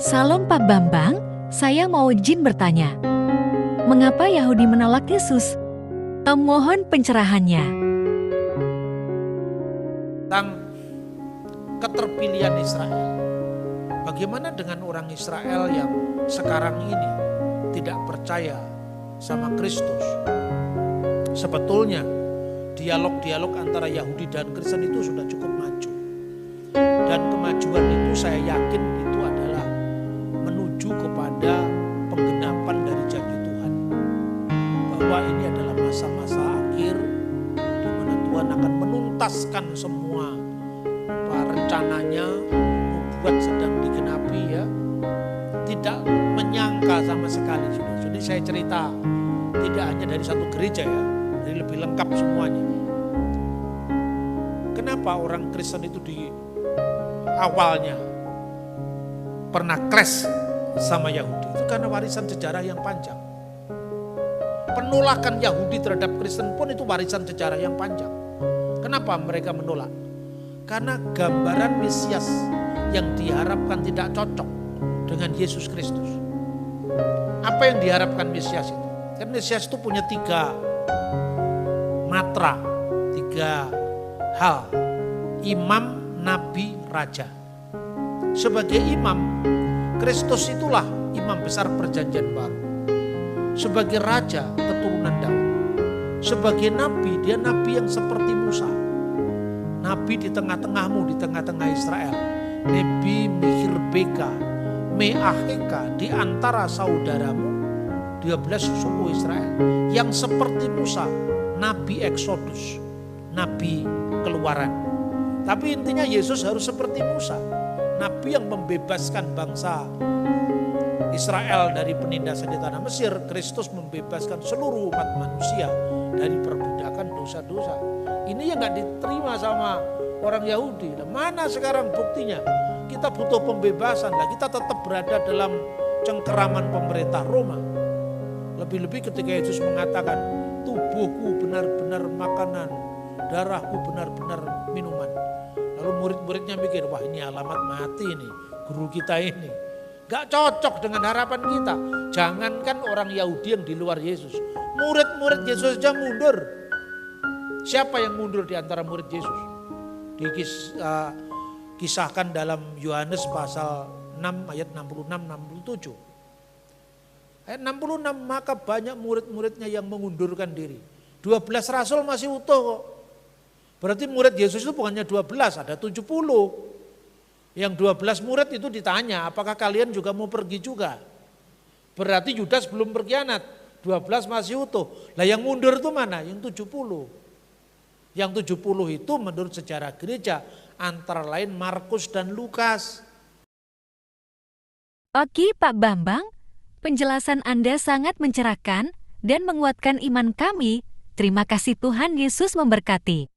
Salam Pak Bambang, saya mau izin bertanya. Mengapa Yahudi menolak Yesus? Mohon pencerahannya. Tentang keterpilihan Israel. Bagaimana dengan orang Israel yang sekarang ini tidak percaya sama Kristus? Sebetulnya dialog-dialog antara Yahudi dan Kristen itu sudah cukup maju. Dan kemajuan itu saya yakin itu adalah menuju kepada penggenapan dari janji Tuhan. Bahwa ini adalah masa-masa akhir di mana Tuhan akan menuntaskan semua rencananya, nubuat sedang digenapi ya. Tidak menyangka sama sekali. Jadi saya cerita tidak hanya dari satu gereja ya, dari lebih lengkap semuanya. Kenapa orang Kristen itu di awalnya pernah clash sama Yahudi? Itu karena warisan sejarah yang panjang. Penolakan Yahudi terhadap Kristen pun itu warisan sejarah yang panjang. Kenapa mereka menolak? Karena gambaran Mesias yang diharapkan tidak cocok dengan Yesus Kristus. Apa yang diharapkan Mesias itu? Kan Mesias itu punya 3 matra, 3 hal. Imam, nabi, raja. Sebagai imam, Kristus itulah imam besar perjanjian baru. Sebagai raja, keturunan Daud. Sebagai nabi, dia nabi yang seperti Musa. Nabi di tengah-tengahmu, di tengah-tengah Israel. Nebi Mihirbeka, Meaheka di antara saudaramu, 12 suku Israel. Yang seperti Musa, Nabi Eksodus, Nabi Keluaran. Tapi intinya Yesus harus seperti Musa. Nabi yang membebaskan bangsa Israel dari penindasan di tanah Mesir. Kristus membebaskan seluruh umat manusia dari perbudakan dosa-dosa. Ini yang gak diterima sama orang Yahudi. Nah, mana sekarang buktinya? Kita butuh pembebasan. Nah, kita tetap berada dalam cengkeraman pemerintah Roma. Lebih-lebih ketika Yesus mengatakan, tubuhku benar-benar makanan, darahku benar-benar minuman. Lalu murid-muridnya mikir, wah ini alamat mati nih, guru kita ini. Gak cocok dengan harapan kita. Jangankan orang Yahudi yang di luar Yesus. Murid-murid Yesus aja mundur. Siapa yang mundur di antara murid Yesus? Dikisahkan dalam Yohanes pasal 6 ayat 66-67. Ayat 66, maka banyak murid-muridnya yang mengundurkan diri. 12 rasul masih utuh kok. Berarti murid Yesus itu bukannya 12, ada 70. Yang 12 murid itu ditanya, apakah kalian juga mau pergi juga? Berarti Yudas belum berkhianat, 12 masih utuh. Lah yang mundur itu mana? Yang 70. Yang 70 itu menurut sejarah gereja antara lain Markus dan Lukas. Oke Pak Bambang, penjelasan Anda sangat mencerahkan dan menguatkan iman kami. Terima kasih, Tuhan Yesus memberkati.